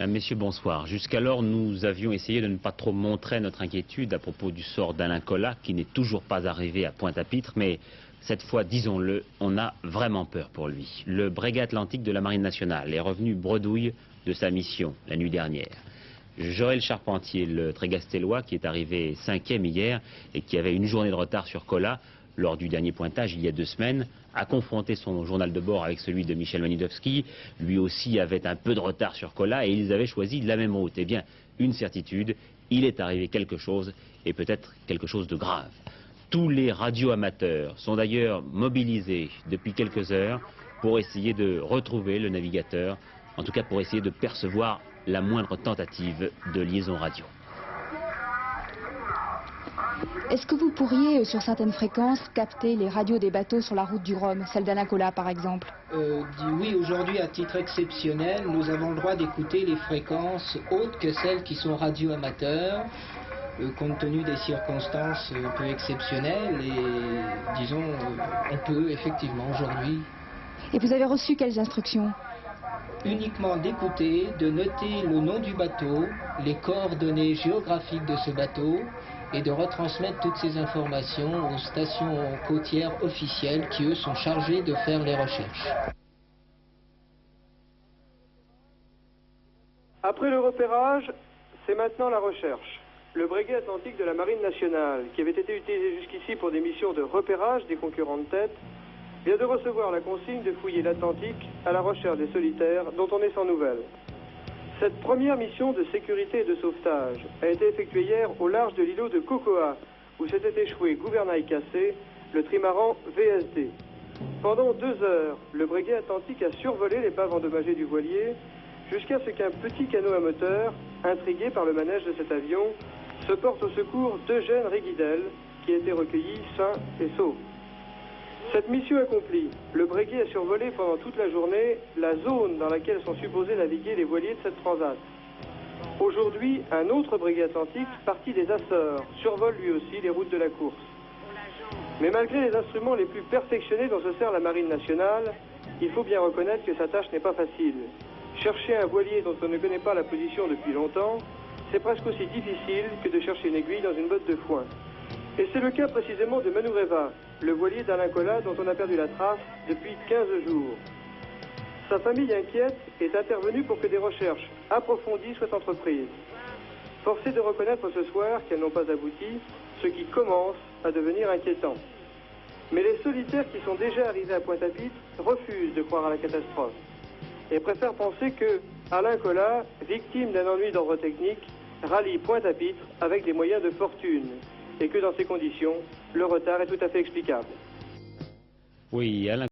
Messieurs, bonsoir. Jusqu'alors, nous avions essayé de ne pas trop montrer notre inquiétude à propos du sort d'Alain Colas, qui n'est toujours pas arrivé à Pointe-à-Pitre, mais cette fois, disons-le, on a vraiment peur pour lui. Le Breguet Atlantique de la Marine nationale est revenu bredouille de sa mission la nuit dernière. Joël Charpentier, le Trégastellois, qui est arrivé 5e hier et qui avait une journée de retard sur Colas, lors du dernier pointage il y a 2 semaines, a confronté son journal de bord avec celui de Michel Manidowski. Lui aussi avait un peu de retard sur Colas et ils avaient choisi la même route. Eh bien, une certitude, il est arrivé quelque chose, et peut-être quelque chose de grave. Tous les radioamateurs sont d'ailleurs mobilisés depuis quelques heures pour essayer de retrouver le navigateur, en tout cas pour essayer de percevoir la moindre tentative de liaison radio. Est-ce que vous pourriez, sur certaines fréquences, capter les radios des bateaux sur la route du Rhum, celle d'Alain Colas par exemple? Oui, aujourd'hui, à titre exceptionnel, nous avons le droit d'écouter les fréquences autres que celles qui sont radio-amateurs, compte tenu des circonstances un peu exceptionnelles, et disons, on peut effectivement aujourd'hui... Et vous avez reçu quelles instructions? Uniquement d'écouter, de noter le nom du bateau, les coordonnées géographiques de ce bateau, et de retransmettre toutes ces informations aux stations côtières officielles qui, eux, sont chargées de faire les recherches. Après le repérage, c'est maintenant la recherche. Le Breguet Atlantique de la Marine nationale, qui avait été utilisé jusqu'ici pour des missions de repérage des concurrents de tête, vient de recevoir la consigne de fouiller l'Atlantique à la recherche des solitaires dont on est sans nouvelles. Cette première mission de sécurité et de sauvetage a été effectuée hier au large de l'îlot de Cocoa, où s'était échoué gouvernail cassé, le trimaran VSD. Pendant 2 heures, le Breguet Atlantique a survolé l'épave endommagée du voilier, jusqu'à ce qu'un petit canot à moteur, intrigué par le manège de cet avion, se porte au secours d'Eugène Réguidel, qui a été recueilli sain et sauf. Cette mission accomplie, le Breguet a survolé pendant toute la journée la zone dans laquelle sont supposés naviguer les voiliers de cette transat. Aujourd'hui, un autre Breguet Atlantique, parti des Açores, survole lui aussi les routes de la course. Mais malgré les instruments les plus perfectionnés dont se sert la Marine nationale, il faut bien reconnaître que sa tâche n'est pas facile. Chercher un voilier dont on ne connaît pas la position depuis longtemps, c'est presque aussi difficile que de chercher une aiguille dans une botte de foin. Et c'est le cas précisément de Manureva, le voilier d'Alain Colas dont on a perdu la trace depuis 15 jours. Sa famille inquiète est intervenue pour que des recherches approfondies soient entreprises. Force est de reconnaître ce soir qu'elles n'ont pas abouti, ce qui commence à devenir inquiétant. Mais les solitaires qui sont déjà arrivés à Pointe-à-Pitre refusent de croire à la catastrophe et préfèrent penser que Alain Colas, victime d'un ennui d'ordre technique, rallie Pointe-à-Pitre avec des moyens de fortune, et que dans ces conditions, le retard est tout à fait explicable. Oui, Alain